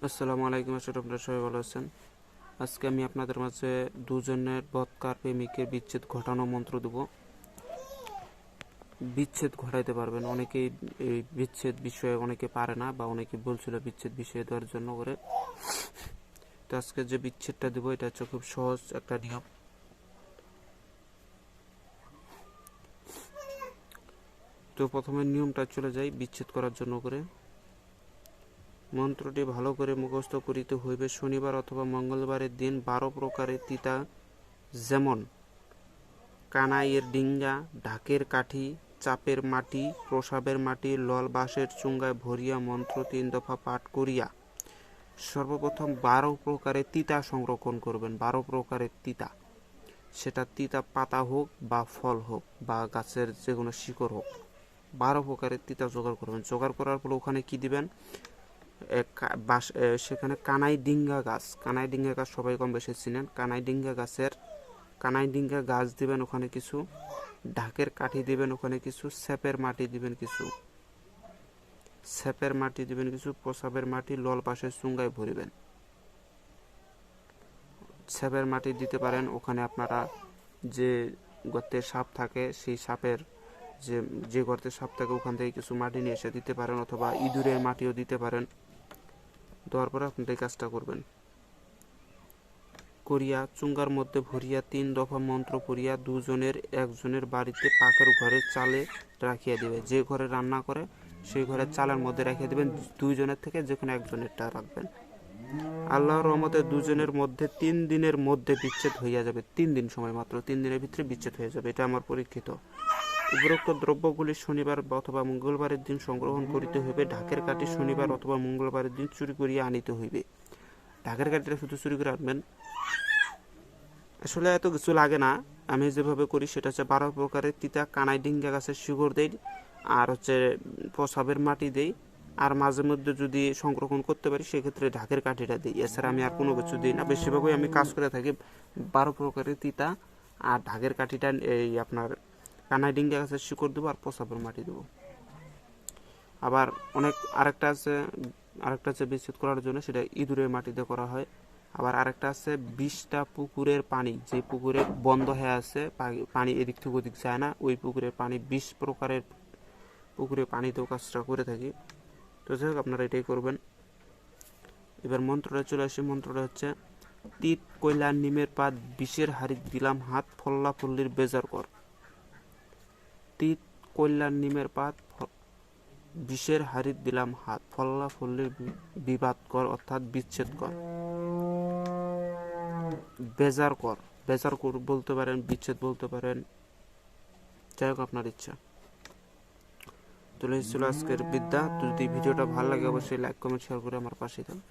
আসসালামু আলাইকুম, আশা করি আপনারা সবাই ভালো আছেন। আজকে আমি আপনাদের মাঝে দুজনের বৎকার প্রেমিকের বিচ্ছেদ ঘটানো মন্ত্র দেব। বিচ্ছেদ ঘটাইতে পারবেন অনেকেই। এই বিচ্ছেদ বিষয়ে অনেকে পারে না, বা অনেকে বলছিল বিচ্ছেদ বিষয়ে দেওয়ার জন্য করে। তো আজকে যে বিচ্ছেদটা দেবো এটা হচ্ছে খুব সহজ একটা নিয়ম। তো প্রথমে নিয়মটা চলে যাই বিচ্ছেদ করার জন্য করে। মন্ত্রটি ভালো করে মুখস্থ করিতে হইবে। শনিবার অথবা মঙ্গলবারের দিন 12 প্রকারের তিতা, যেমন কানাইয়ের ডিঙ্গা, ঢাকের কাঠি, চাপের মাটি, প্রসাবের মাটি, লল বাঁশের চুঙ্গায় ভরিয়া মন্ত্র 3 দফা পাঠ করিয়া সর্বপ্রথম 12 প্রকারের তিতা সংরক্ষণ করবেন। 12 প্রকারের তিতা, সেটা তিতা পাতা হোক বা ফল হোক বা গাছের যে কোনো শিকড় হোক, 12 প্রকারের তিতা জোগাড় করবেন। জোগাড় করার পর ওখানে কি দিবেন, সেখানে কানাই ডিঙ্গা গাছ, কানাই ডিঙ্গা গাছ সবাই কম বেশি চিনেন। কানাই ডিঙ্গা গাছ দিবেন ওখানে কিছু, ঢাকের কাঠি দিবেন ওখানে কিছু, স্যাপের মাটি দিবেন কিছু, প্রসাবের মাটি লল পাশের চুঙ্গায় ভরিবেন। স্যাপের মাটি দিতে পারেন ওখানে আপনারা যে গর্তে সাপ থাকে সেই সাপের যে গর্তে সাপ থাকে ওখান থেকে কিছু মাটি নিয়ে এসে দিতে পারেন, অথবা ইঁদুরের মাটিও দিতে পারেন। দেওয়ার পরে আপনি এই কাজটা করবেন। করিয়া চুঙ্গার মধ্যে ভরিয়া 3 দফা মন্ত্র পড়িয়া দুজনের একজনের বাড়িতে পাকের ঘরে চালে রাখিয়া দিবে। যে ঘরে রান্না করে সেই ঘরের চালের মধ্যে রাখিয়া দিবেন। দুইজনের থেকে যে কোনো একজনেরটা রাখবেন। আল্লাহর রহমতে দুজনের মধ্যে 3 দিনের মধ্যে বিচ্ছেদ হইয়া যাবে। 3 দিন সময়, মাত্র 3 দিনের ভিতরে বিচ্ছেদ হয়ে যাবে। এটা আমার পরীক্ষিত। উপরোক্ত দ্রব্যগুলি শনিবার অথবা মঙ্গলবারের দিন সংগ্রহণ করিতে হইবে। ঢাকের কাঠি শনিবার অথবা মঙ্গলবারের দিন চুরি করিয়া আনিতে হইবে। ঢাকের কাঠিটা শুধু চুরি করে আনবেন, আসলে এত কিছু লাগে না। আমি যেভাবে করি সেটা হচ্ছে 12 প্রকারের তিতা, কানাই ডিঙ্গা গাছের শিকড় দেই, আর হচ্ছে প্রসাবের মাটি দেই, আর মাঝে মধ্যে যদি সংরক্ষণ করতে পারি সেক্ষেত্রে ঢাকের কাঠিটা দিই। এছাড়া আমি আর কোনো কিছু দিই না। বেশিরভাগই আমি কাজ করে থাকি 12 প্রকারের তিতা আর ঢাকের কাঠিটা, এই আপনার কানাই ডিঙ্গা গাছের শিকড় দেবো আর প্রসাবের মাটি দেবো। আবার আরেকটা আছে বিচ্ছেদ করার জন্য, সেটা ইঁদুরের মাটিতে করা হয়। আবার আরেকটা আছে 20টা পুকুরের পানি, যে পুকুরে বন্ধ হয়ে আছে, পানি এদিক থেকে ওদিক যায় না, ওই পুকুরের পানি 20 প্রকারের পুকুরে পানিতেও কাজটা করে থাকি। তো যাই হোক, আপনারা এটাই করবেন। এবার মন্ত্রটা চলে আসে। মন্ত্রটা হচ্ছে তিত কয়লা নিমের পাত, বিষের হাড়ি দিলাম হাত, ফল্লা ফল্লির বেজার কর। তিত কয়লা নিমের পাত, বিষের হাড়ি দিলাম হাত, ফল্লা ফল্লির বিবাদ কর, অর্থাৎ বিচ্ছেদ কর। বেজার কর, বেজার কর বলতে পারেন, বিচ্ছেদ বলতে পারেন, যাই হোক আপনার ইচ্ছা। চলে এসেছিল আজকের বিদ্যা। যদি ভিডিওটা ভালো লাগে অবশ্যই লাইক কমেন্ট শেয়ার করে আমার পাশে থাকুন।